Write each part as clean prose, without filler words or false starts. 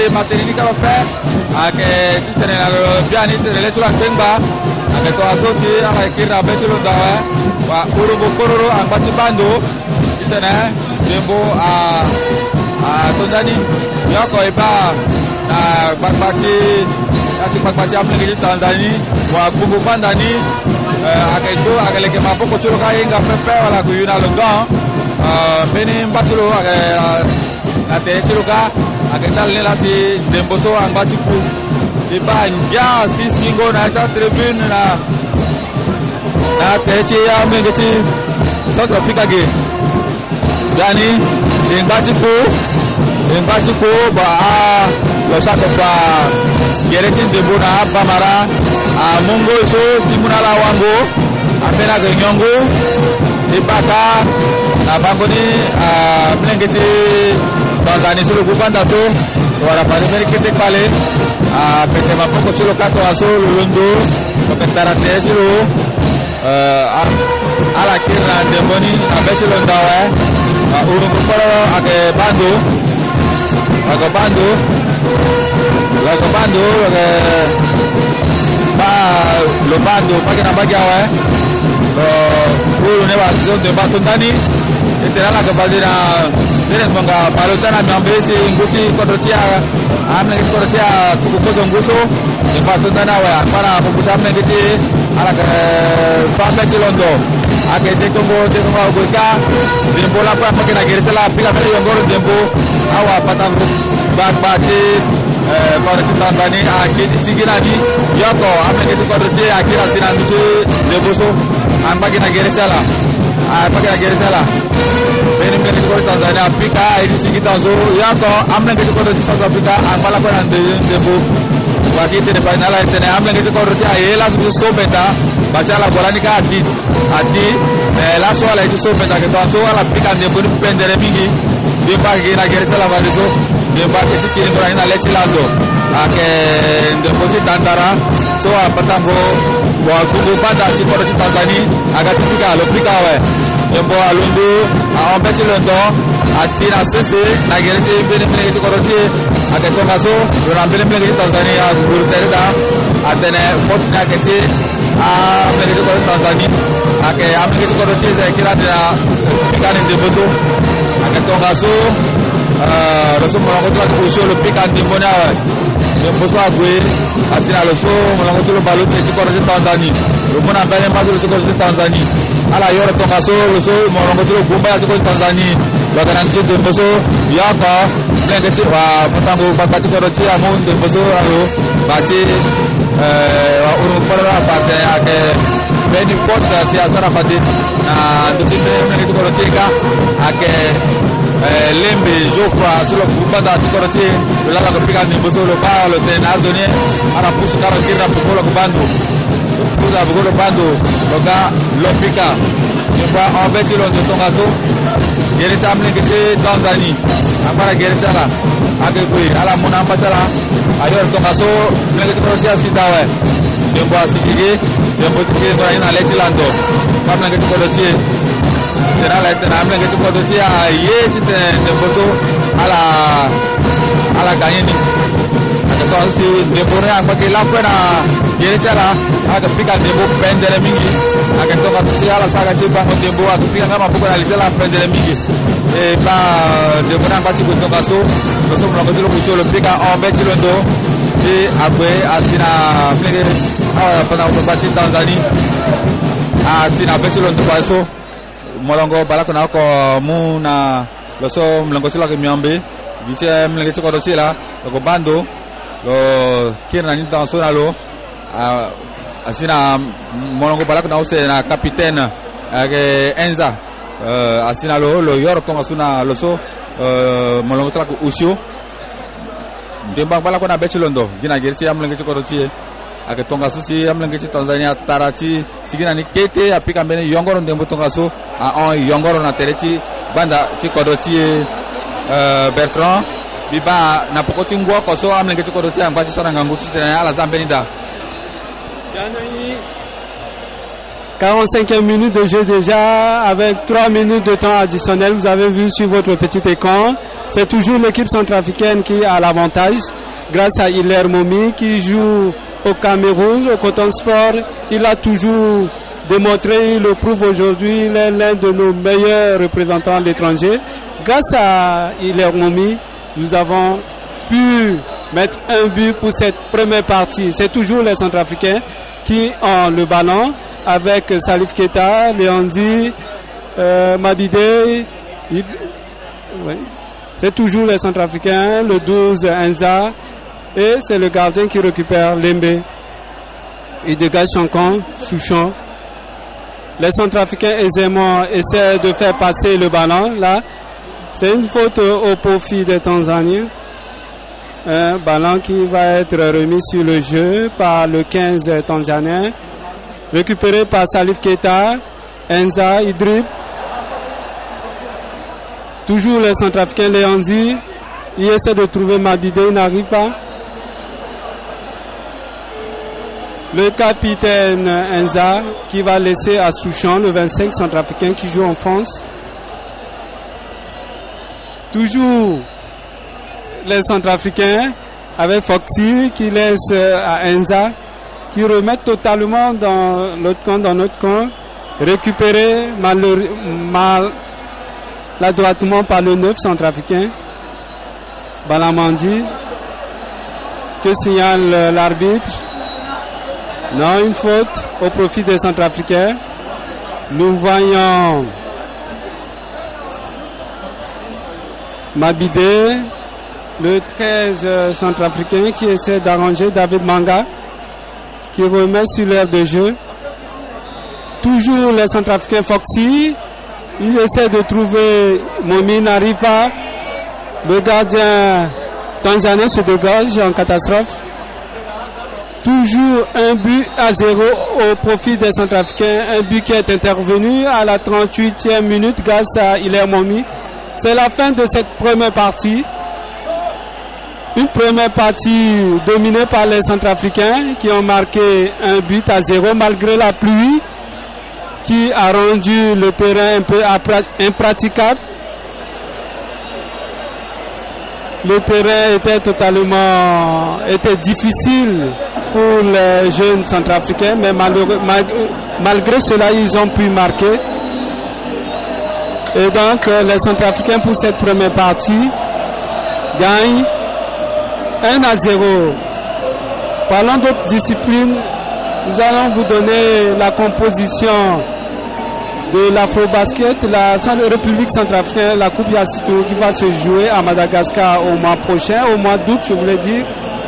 maternini ka fe ake titene na biani tele chula tenba ake to asosi ala kira betulo dawa wa urubu kororo ambati bando titene dembo a tondani yako iba na bakbati amngi Tanzania wa bubu bandani ake to akeleke mapoko chulo ka inga pepe wala kuyuna longan beni mbatulo ake na te chulo ka aketal ne la si demboso ambati ku iba nja si singo na ta tribune na techi ya mengeti South Africa ge dani ngati ku ba lo sako fa gereti debona bamara mongo so timuna la wango apena ge nyongo ibaka na bangoni mlengeti Tanzania solo kupanda so wala pale merikete pale pete mapoko chulo kato aso lundo kokatara tezilo ala kira demoni abechelo ndawa urungu foro ake bando laga bando ba lo bando pagina bagyawa ulu ne ba zonde bato ndani etera la kabadira dene monga palotana miambesi nguti kodotia amne kodotia tukukozo nguso ne bato ndana wa para kukuta amne ngiti ala ka fambe chilondo ake tekongo goika dembo la kwa pagina geresela pika pele yongoro dembo awa patangu bakbati koroti Tanzania akiti sigirani yoko amne ngiti kodoti akira sinandu deboso ambagina geresela beni mne ngiti kodoti Tanzania pika iri sigita zo yoko amne ngiti kodoti South Africa ambala kwa dembo wakiti ne final etene amne ngiti kodoti ayela so beta bachala bolanika ati la so ala itu so beta ke to ala pika dembo ni pendere mingi demba gina geresela valizo demba ke tikini ngora ina lechilando ake dembo ti tandara so apatango wa kubu panda ti kodoti Tanzania agati pika lo pika we dembo alundu aombe chilondo ati na sese na gerete bene mene ti kodoti ake tonga so rona bene mene ti Tanzania guru terida atene fotna kete mene ti kodoti Tanzania ake amne ti kodoti ze kirata pika ni dembo so ake tonga so loso molongo to ko so lo pika ni mona dembo so agwe asina loso molongo to lo baloti ti kodoti Tanzania lo mona bene mazo ti kodoti Tanzania ala yoro tonga so loso molongo to lo gumba ti kodoti Tanzania lo garanti dembo so yaka mlengeti wa patango bakati kodoti amun dembo so alo bati wa uru para fate ake beni forta si asara fate na ndotime mlengeti kodoti ka ake lembe jofra solo kupata tikoroti lala kupika ni bosolo ba lo tena azoni ana pusu kara kira pukolo kubando puza bugolo bando loga lopika nyumba obeti lo tonga so gere samle kete Tanzania apara gere sala age kui ala muna patala ayor tonga so mle kete koroti asitawe nyumba sikige nyumba tike kwa ina lechilando kamle kete koroti tena la tena amle ngeti kodoti ye tite demboso ala ganyeni akato si debore akake la kwena yere chala aka pika debo pendere mingi akato ka si ala saga chipa ko debo akapika kama poko na lichala pendere mingi ba debo na pati ko tonga so mlango tilo kusholo pika ombe chilondo si akwe asina mlege pana ko pati Tanzania asina bechilondo paso molongo balako na ko muna loso mlongo tilo ke miambe giche mlenge tiko do sila ko bando lo kirna ni dans sonalo asina molongo balako na use na capitaine ke Enza asina lo yor tonga suna loso molongo tilo ko usio demba balako na bechilondo gina gerchi mlenge tiko do tie ake tonga susi amlenge ci Tanzania tarati sigina ni kete apika mbene yongoro ndembo tonga su on yongoro na tereti banda ci kodoti Bertrand biba na pokoti ngwa koso amlenge ci kodoti ambati sana ngangu ci tena ala zambenida 45e minute de jeu déjà avec 3 minutes de temps additionnel. Vous avez vu sur votre petit écran c'est toujours l'équipe centrafricaine qui a l'avantage grâce à Hilaire Momi qui joue au Cameroun, au Coton Sport. Il a toujours démontré, il le prouve aujourd'hui, il est l'un de nos meilleurs représentants à l'étranger. Grâce à Hilaire Momi, nous avons pu mettre un but pour cette première partie. C'est toujours les Centrafricains qui ont le ballon avec Salif Keita, Leonzi, Mabide. Oui. C'est toujours les Centrafricains, le 12 Enza, et c'est le gardien qui récupère Lembe. Il dégage Chancon, Souchon. Les Centrafricains aisément essaient de faire passer le ballon. Là, c'est une faute au profit des Tanzaniens. Un ballon qui va être remis sur le jeu par le 15 tanzanien. Récupéré par Salif Keita. Enza, il dribble. Toujours les Centrafricains, Leonzi. Il essaie de trouver Mabide, il n'arrive pas. Le capitaine Enza qui va laisser à Souchon, le 25 Centrafricain qui joue en France. Toujours les Centrafricains avec Foxy qui laisse à Enza, qui remet totalement dans l'autre camp, dans notre camp, récupéré maladroitement par le 9 Centrafricain, Balamandi. Que signale l'arbitre? Non, une faute au profit des Centrafricains. Nous voyons Mabide, le 13 Centrafricain qui essaie d'arranger David Manga, qui remet sur l'aire de jeu. Toujours les Centrafricains Foxy. Il essaie de trouver Momi, n'arrive pas. Le gardien tanzanien se dégage en catastrophe. Toujours 1-0 au profit des Centrafricains. Un but qui est intervenu à la 38e minute grâce à Hilaire Momi. C'est la fin de cette première partie. Une première partie dominée par les Centrafricains qui ont marqué 1-0 malgré la pluie qui a rendu le terrain un peu impraticable. Le terrain était difficile pour les jeunes Centrafricains, mais malgré cela, ils ont pu marquer. Et donc, les Centrafricains, pour cette première partie, gagnent 1-0. Parlons d'autres disciplines. Nous allons vous donner la composition de l'Afro-Basket, la République centrafricaine, la Coupe Yassito qui va se jouer à Madagascar au mois prochain, au mois d'août, je voulais dire.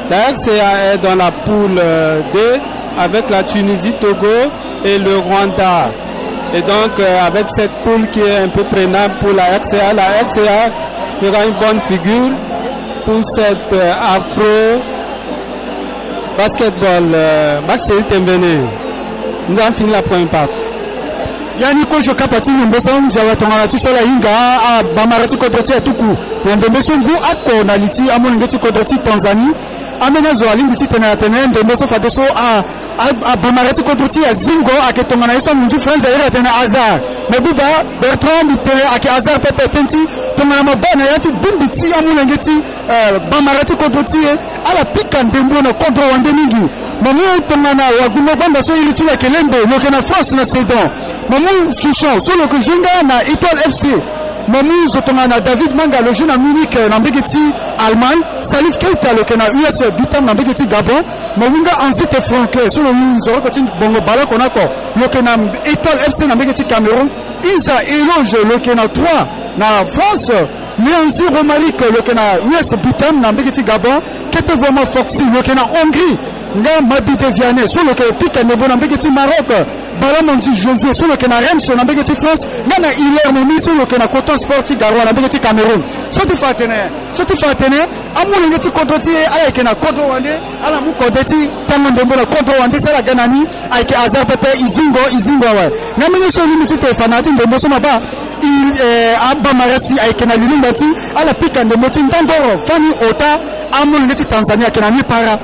La RCA est dans la poule D avec la Tunisie, Togo et le Rwanda. Et donc, avec cette poule qui est un peu prénable pour la RCA fera une bonne figure pour cette Afro-Basketball. Max Tembene. Nous avons fini la première partie. Yani kojo kapati nombosa mjawa tongalati sola inga a bamarati kodroti atuku ndembeso ngu ako na liti amonengeti kodroti Tanzanie amena zo alimbiti tena tena ndembeso fadeso a bamarati kodroti ya zingo aketongana iso munju franza ira tena azar mebuba Bertrand bitele ake azar pepe tenti tongana mabana yati bumbiti amonengeti bamarati kodroti ala pika ndembo na kodro wande mingi mamu tongana wagumo banda so ili tula kelembe lokena France na Sedan mamu Souchon solo que jenga na Étoile FC mamu zotongana David Manga le jeune à Munich na mbegeti Allemagne Salif Keita le kena US Bitam na mbegeti Gabon mamunga Ansite Franke solo nzoro koti bongo bala konako le kena Étoile FC na mbegeti Cameroun Isa Eloge le kena 3 na France Leonzi Romalik le kena US Bitam na mbegeti Gabon kete vraiment Foxy le kena Hongrie nga Mabide Vianney solo que pika nebo na mbegeti Maroc Balamondi Josué solo que na Reims na mbegeti France nga na Hilaire Momi solo que na Coton Sport Garwa na mbegeti Cameroun sotu fatene amuli ngeti kodoti ayeke na kodo wande ala mu kodeti tango ndembo na kodo wande sala ganani ayeke azar pepe izingo wa na mini so limiti te fanati ndembo so maba abba marasi ayeke na lilimbati ala pika ndembo tindangoro fani ota amuli ngeti Tanzania kena ni para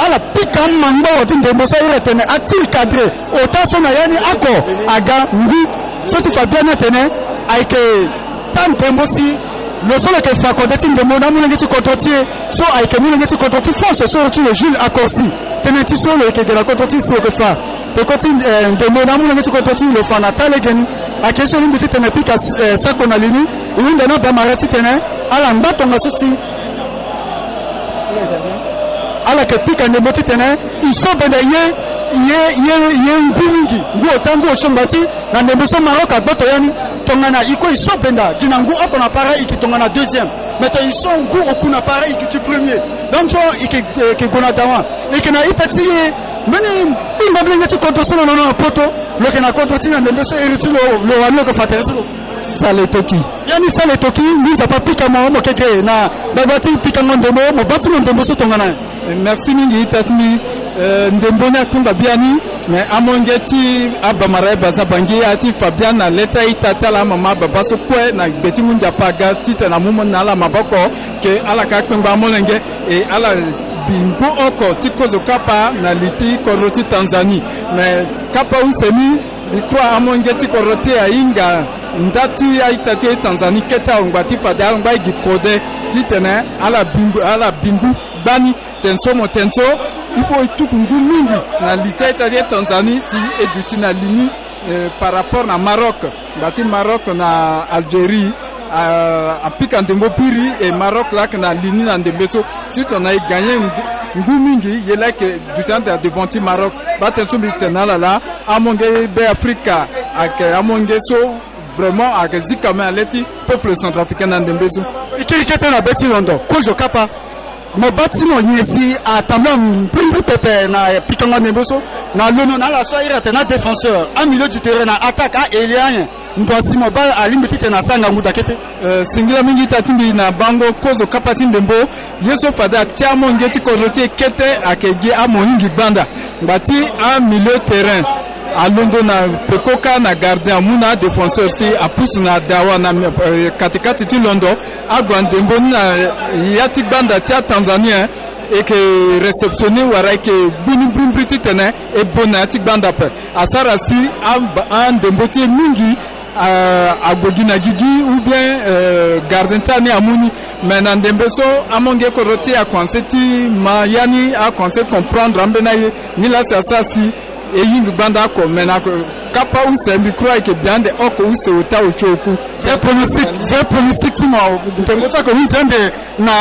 ala pika mangoro tindembo so iretene atil cadre ota so na yani ako aga ngi sotu fabiana tene ayeke tan tembo si le seul que fait condamner de mon amour n'engage contrôler so avec mon n'engage contrôler France sur le Jules Accorsi tenez tu sur le que la contrôler sur que fait de continue de mon amour n'engage contrôler le fan natal gani à question une petite épique ça qu'on a lini une de nos bamarati tenait à la mbate on a souci à la que pique en émotif tenait ils sont bénéfiés ye ngumingi nguo tangu oshombati na ndembeso Maroc abato yani tongana iko isobenda kinangu akona para ikitongana deuxième mais to isongu okuna para ikiti premier donc so ikigona dawa ikina ipati mene binga blinga tu contre solo non poto le kena contre tina ndembeso eritulo le wano ko fateritulo sale toki yani sale toki nous a pas pika mo keke na babati pika ndembo mo bati ndembeso tongana. Merci mingi tatmi ndembona kumba biani mais amongeti abamara bazabangi ati Fabian na leta itatala mama babaso kwe na beti munja paga tita na mumo na la maboko ke ala ka kumba molenge e ala bingo oko tikozo kapa na liti koroti Tanzanie mais kapa usemi ikwa amongeti koroti ainga ndati aitati Tanzanie keta ngwati fada ngbai gikode titene ala bingu bani tenso il faut tout mingi na liteta de Tanzanie si eduti na lini par rapport na Maroc bati Maroc na Algérie a pika ndembo piri et Maroc là na lini na ndembeso si on a gagné ngumingi yela que du temps de devant Maroc batenso bitena là amonge be Africa ak amonge so vraiment ak zikama aleti peuple centrafricain na ndembeso ikirikete na beti London kojo kapa mo bâtiment nyesi atamba mpimbi pepe na pikanga nemboso na lono na la soira tena défenseur en milieu du terrain na attaque a Elian mbosi mo bal a limbiti na sanga mudakete singila mingi tatimbi na bango kozo kapati ndembo yeso fada tiamo ngeti koroti kete akegi amohingi banda ngati en milieu terrain alondo na pekoka na gardien muna défenseur si apusu na dawa na katikati ti londo agwandembo na yati banda tia Tanzania et que réceptionner wara ke buni briti tene e bona ti banda pe asara si an dembo ti mingi agogina gigi ou bien gardien tani amuni mais na ndembeso amonge koroti a consenti ma yani a conseil comprendre ambena ni la ça si et ying banda ko mena kapa usembi croit que bien de oko use uta ochoku j'ai pronostic timo ndembeso ko hinzende na